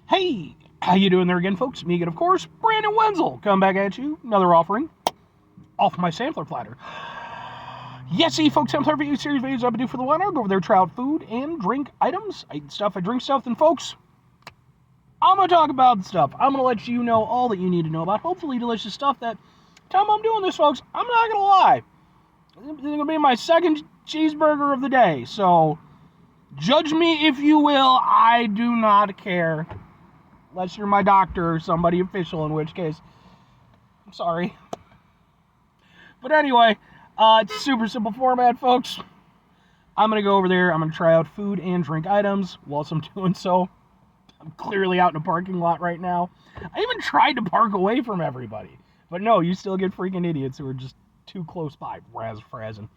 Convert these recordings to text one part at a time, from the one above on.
Hey, how you doing there again, folks? Me again, of course, Brandon Wenzel, come back at you. Another offering off my sampler platter. Yes, see, folks, I'm sorry for you series videos I've been doing for the winter. Go over there, try out food and drink items. I eat stuff, I drink stuff, then, folks, I'm going to talk about stuff. I'm going to let you know all that you need to know about hopefully delicious stuff that time I'm doing this, folks, I'm not going to lie. It's going to be my second cheeseburger of the day, so judge me if you will. I do not care. Unless you're my doctor or somebody official, in which case, I'm sorry. But anyway, it's a super simple format, folks. I'm going to go over there. I'm going to try out food and drink items. Whilst I'm doing so, I'm clearly out in a parking lot right now. I even tried to park away from everybody. But no, you still get freaking idiots who are just too close by. Frazzing.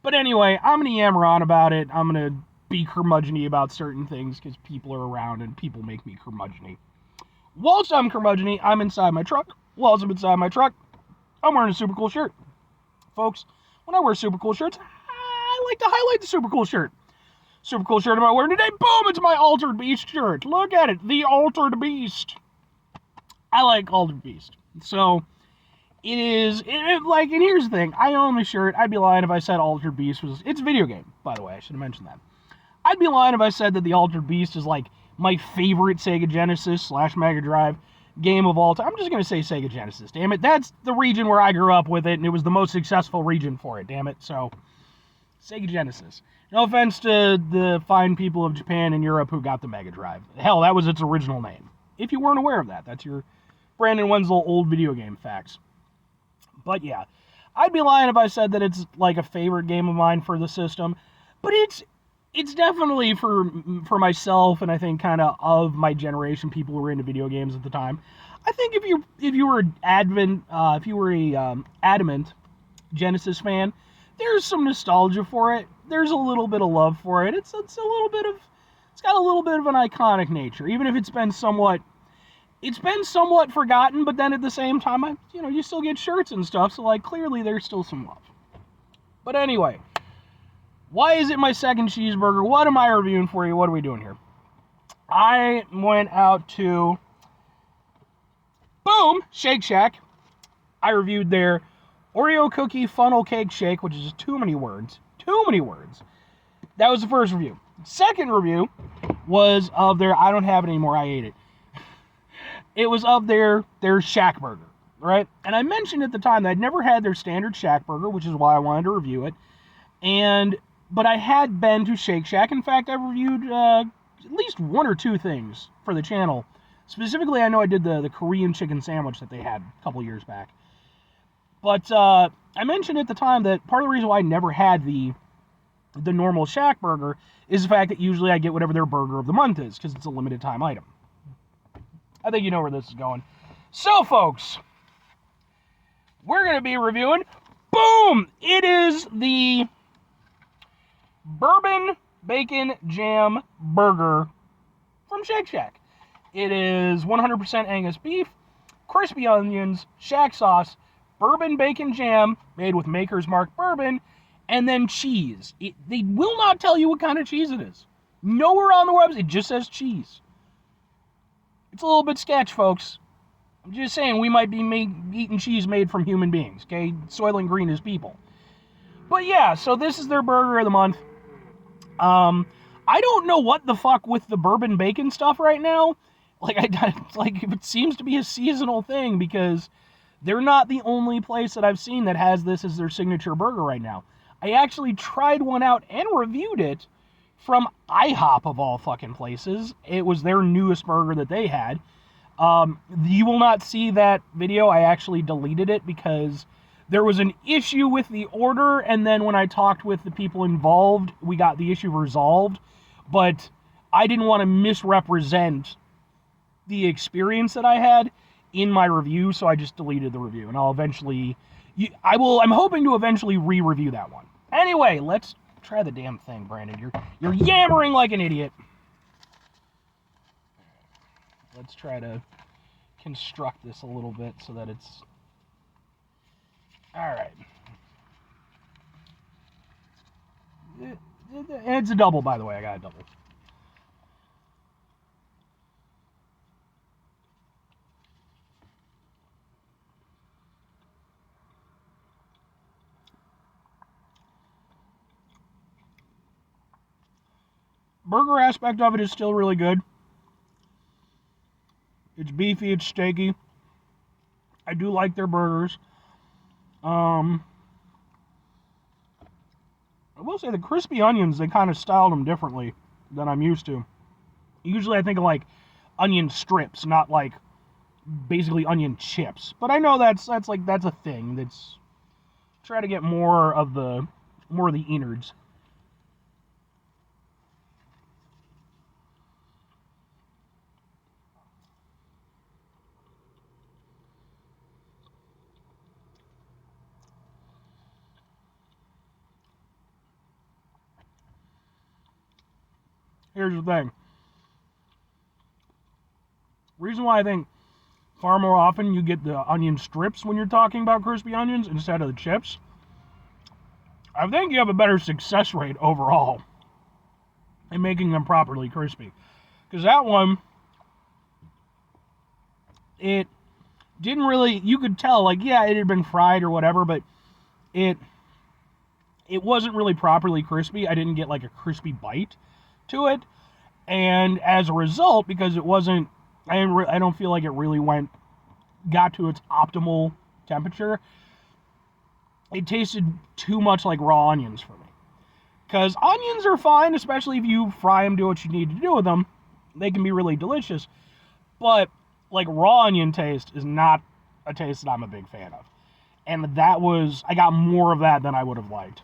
But anyway, I'm going to yammer on about it. I'm going to be curmudgeon-y about certain things because people are around and people make me curmudgeon-y. Whilst I'm curmudgeon-y, I'm inside my truck. Whilst I'm inside my truck, I'm wearing a super cool shirt. Folks, when I wear super cool shirts, I like to highlight the super cool shirt. Super cool shirt I'm wearing today, boom, it's my Altered Beast shirt. Look at it, the Altered Beast. I like Altered Beast. So, it is, and here's the thing, I own the shirt. I'd be lying if I said Altered Beast was, it's a video game, by the way, I should have mentioned that. I'd be lying if I said that the Altered Beast is like my favorite Sega Genesis / Mega Drive game of all time. I'm just going to say Sega Genesis, damn it. That's the region where I grew up with it, and it was the most successful region for it, damn it. So, Sega Genesis. No offense to the fine people of Japan and Europe who got the Mega Drive. Hell, that was its original name. If you weren't aware of that, that's your Brandon Wenzel old video game facts. But yeah, I'd be lying if I said that it's like a favorite game of mine for the system, but it's definitely for myself, and I think kind of my generation, people who were into video games at the time. I think if you were a adamant Genesis fan, there's some nostalgia for it. There's a little bit of love for it. It's got a little bit of an iconic nature, even if it's been somewhat forgotten. But then at the same time, you still get shirts and stuff, so like clearly there's still some love. But anyway. Why is it my second cheeseburger? What am I reviewing for you? What are we doing here? I went out to, boom, Shake Shack. I reviewed their Oreo cookie funnel cake shake, which is just too many words. Too many words. That was the first review. Second review was of their, I don't have it anymore, I ate it. It was of their Shack Burger, right? And I mentioned at the time that I'd never had their standard Shack Burger, which is why I wanted to review it. But I had been to Shake Shack. In fact, I reviewed at least one or two things for the channel. Specifically, I know I did the Korean chicken sandwich that they had a couple years back. But I mentioned at the time that part of the reason why I never had the normal Shack Burger is the fact that usually I get whatever their burger of the month is, because it's a limited time item. I think you know where this is going. So, folks, we're going to be reviewing, boom, it is the Bourbon Bacon Jam Burger from Shake Shack. It is 100% Angus beef, crispy onions, Shack sauce, bourbon bacon jam made with Maker's Mark bourbon, and then cheese. They will not tell you what kind of cheese it is. Nowhere on the website, it just says cheese. It's a little bit sketch, folks. I'm just saying, we might be eating cheese made from human beings, okay? Soylent Green is people. But yeah, so this is their burger of the month. I don't know what the fuck with the bourbon bacon stuff right now. It seems to be a seasonal thing, because they're not the only place that I've seen that has this as their signature burger right now. I actually tried one out and reviewed it from IHOP of all fucking places. It was their newest burger that they had. You will not see that video. I actually deleted it because there was an issue with the order, and then when I talked with the people involved, we got the issue resolved, but I didn't want to misrepresent the experience that I had in my review, so I just deleted the review, and I'm hoping to eventually re-review that one. Anyway, let's try the damn thing, Brandon. You're yammering like an idiot. Let's try to construct this a little bit so that it's... Alright. It's a double, by the way. I got a double. burger aspect of it is still really good. It's beefy, it's steaky. I do like their burgers. I will say the crispy onions, they kind of styled them differently than I'm used to. Usually I think of like onion strips, not like basically onion chips. But I know that's a thing. That's try to get more of the innards. Here's the thing. Reason why I think far more often you get the onion strips when you're talking about crispy onions instead of the chips, I think you have a better success rate overall in making them properly crispy. Because that one, it didn't really, you could tell, like, yeah, it had been fried or whatever, but it wasn't really properly crispy. I didn't get like a crispy bite to it. And as a result, because it wasn't, I don't feel like it really got to its optimal temperature, it tasted too much like raw onions for me. Because onions are fine, especially if you fry them, do what you need to do with them. They can be really delicious. But, like, raw onion taste is not a taste that I'm a big fan of. And I got more of that than I would have liked.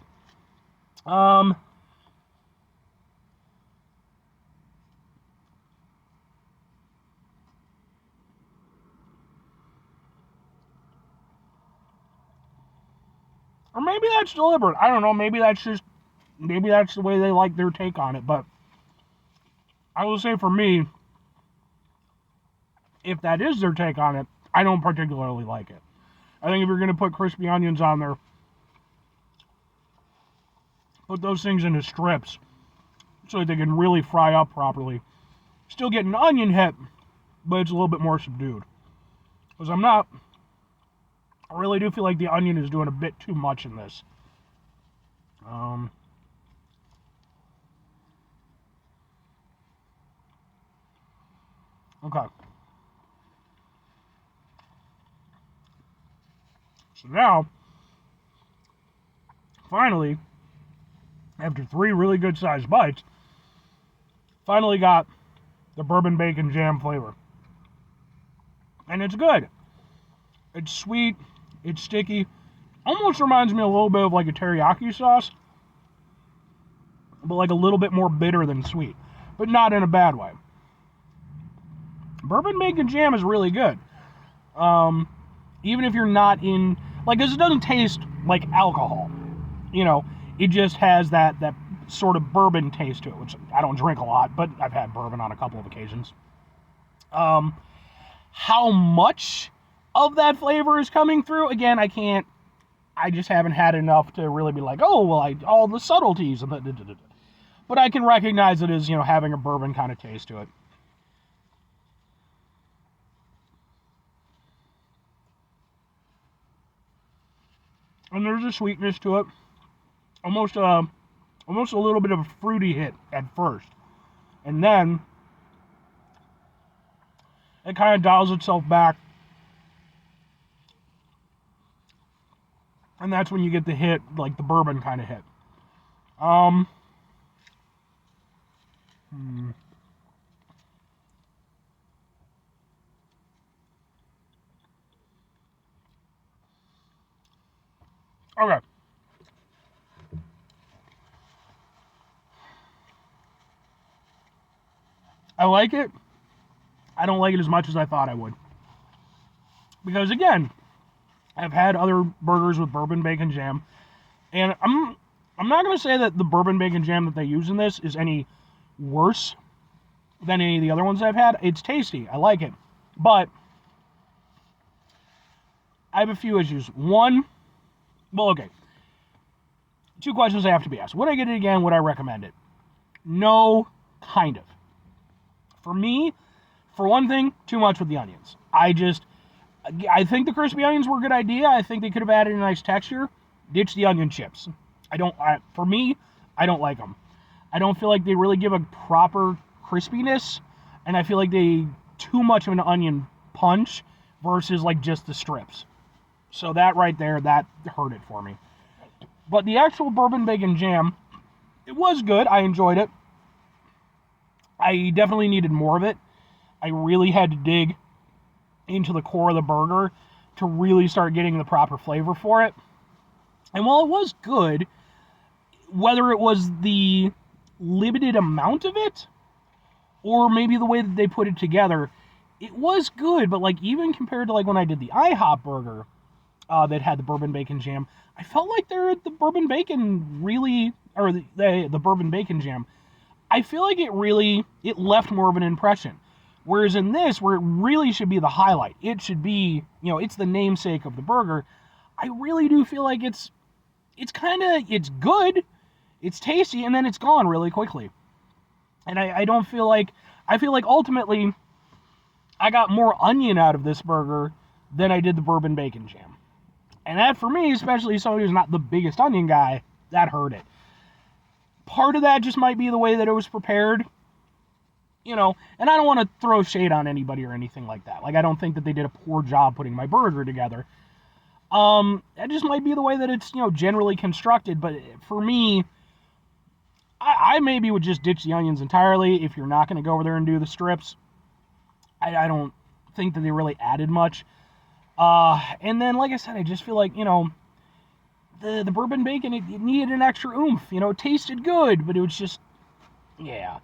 Or maybe that's deliberate. I don't know. Maybe that's the way they like their take on it. But I will say for me, if that is their take on it, I don't particularly like it. I think if you're going to put crispy onions on there, put those things into strips so that they can really fry up properly. Still get an onion hit, but it's a little bit more subdued. Because I really do feel like the onion is doing a bit too much in this. Okay. So now, finally, after 3 really good sized bites, finally got the bourbon bacon jam flavor. And it's good. It's sweet. It's sticky. Almost reminds me a little bit of like a teriyaki sauce, but like a little bit more bitter than sweet, but not in a bad way. Bourbon bacon jam is really good. Even if you're not in, like, because it doesn't taste like alcohol. You know, it just has that sort of bourbon taste to it, which I don't drink a lot, but I've had bourbon on a couple of occasions. How much of that flavor is coming through? Again, I just haven't had enough to really be like, oh, well, all the subtleties. But I can recognize it as, having a bourbon kind of taste to it. And there's a sweetness to it. Almost a little bit of a fruity hit at first. And then it kind of dials itself back. And that's when you get the hit, like the bourbon kind of hit. Okay. I like it. I don't like it as much as I thought I would. Because again, I've had other burgers with bourbon bacon jam, and I'm not going to say that the bourbon bacon jam that they use in this is any worse than any of the other ones I've had. It's tasty. I like it. But I have a few issues. One, well, okay. 2 questions I have to be asked. Would I get it again? Would I recommend it? No, kind of. For me, for one thing, too much with the onions. I think the crispy onions were a good idea. I think they could have added a nice texture. Ditch the onion chips. For me, I don't like them. I don't feel like they really give a proper crispiness, and I feel like they too much of an onion punch versus like just the strips. So that right there, that hurt it for me. But the actual bourbon bacon jam, it was good. I enjoyed it. I definitely needed more of it. I really had to dig into the core of the burger to really start getting the proper flavor for it. And while it was good, whether it was the limited amount of it or maybe the way that they put it together, it was good. But like even compared to like when I did the IHOP burger that had the bourbon bacon jam, I felt like the bourbon bacon really, or the bourbon bacon jam, I feel like it left more of an impression. Whereas in this, where it really should be the highlight, it should be, it's the namesake of the burger, I really do feel like it's good, it's tasty, and then it's gone really quickly. And I feel like ultimately, I got more onion out of this burger than I did the bourbon bacon jam. And that, for me, especially somebody who's not the biggest onion guy, that hurt it. Part of that just might be the way that it was prepared, and I don't want to throw shade on anybody or anything like that. Like, I don't think that they did a poor job putting my burger together. That just might be the way that it's, generally constructed. But for me, I maybe would just ditch the onions entirely if you're not going to go over there and do the strips. I don't think that they really added much. And then, like I said, I just feel like, the bourbon bacon, it needed an extra oomph. It tasted good, but it was just, yeah.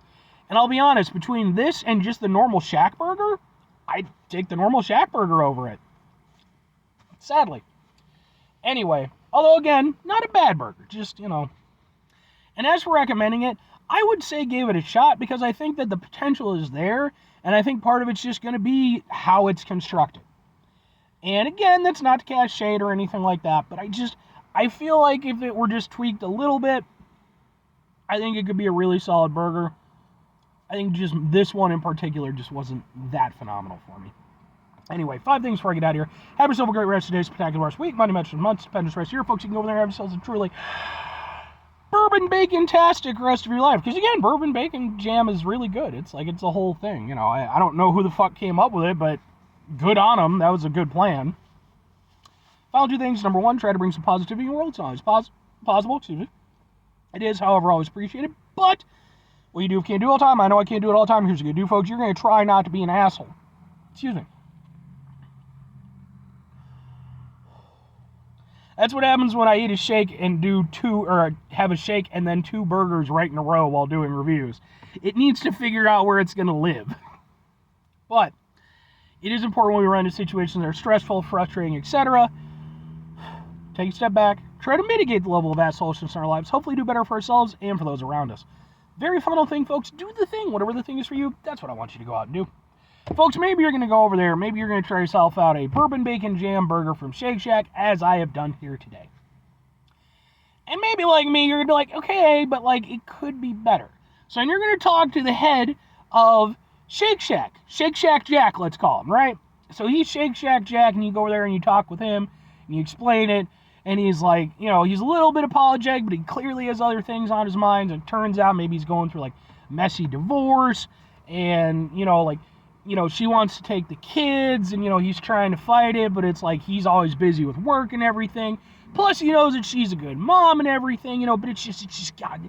And I'll be honest, between this and just the normal Shack burger, I'd take the normal Shack burger over it. Sadly. Anyway, although again, not a bad burger, just, And as for recommending it, I would say give it a shot because I think that the potential is there, and I think part of it's just going to be how it's constructed. And again, that's not to cast shade or anything like that, but I feel like if it were just tweaked a little bit, I think it could be a really solid burger. I think just this one in particular just wasn't that phenomenal for me. Anyway, 5 things before I get out of here. Have yourself a great rest of today's spectacular rest week. Monday, match of the month, stupendous rest of your folks. You can go over there and have yourselves a truly bourbon bacon-tastic rest of your life. Because again, bourbon bacon jam is really good. It's like, it's a whole thing. I don't know who the fuck came up with it, but good on them. That was a good plan. Final 2 things. Number 1, try to bring some positivity in the world. It's not always possible. It is, however, always appreciated. But what you do can't do all the time. I know I can't do it all the time. Here's what you're going to do, folks. You're going to try not to be an asshole. Excuse me. That's what happens when I eat a shake and have a shake and then 2 burgers right in a row while doing reviews. It needs to figure out where it's going to live. But it is important when we run into situations that are stressful, frustrating, etc. Take a step back, try to mitigate the level of assholishness in our lives, hopefully do better for ourselves and for those around us. Very final thing, folks, do the thing. Whatever the thing is for you, that's what I want you to go out and do. Folks, maybe you're going to go over there, maybe you're going to try yourself out a bourbon bacon jam burger from Shake Shack, as I have done here today. And maybe like me, you're going to be like, okay, but like, it could be better. So then you're going to talk to the head of Shake Shack Jack, let's call him, right? So he's Shake Shack Jack, and you go over there and you talk with him, and you explain it, and he's like, he's a little bit apologetic, but he clearly has other things on his mind, and it turns out maybe he's going through like messy divorce, and she wants to take the kids, and he's trying to fight it, but it's like he's always busy with work and everything. Plus he knows that she's a good mom and everything, but it's just God.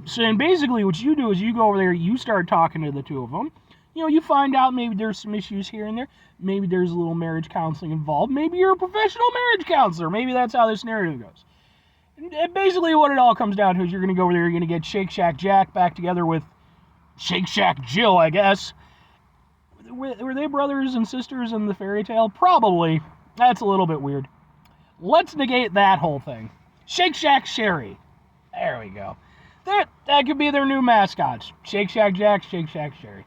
So then basically what you do is you go over there, you start talking to the 2 of them. You find out maybe there's some issues here and there. Maybe there's a little marriage counseling involved. Maybe you're a professional marriage counselor. Maybe that's how this narrative goes. And basically what it all comes down to is you're going to go over there, you're going to get Shake Shack Jack back together with Shake Shack Jill, I guess. Were they brothers and sisters in the fairy tale? Probably. That's a little bit weird. Let's negate that whole thing. Shake Shack Sherry. There we go. That could be their new mascots. Shake Shack Jack, Shake Shack Sherry.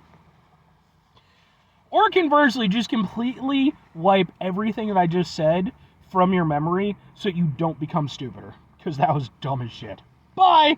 Or conversely, just completely wipe everything that I just said from your memory so you don't become stupider. Because that was dumb as shit. Bye!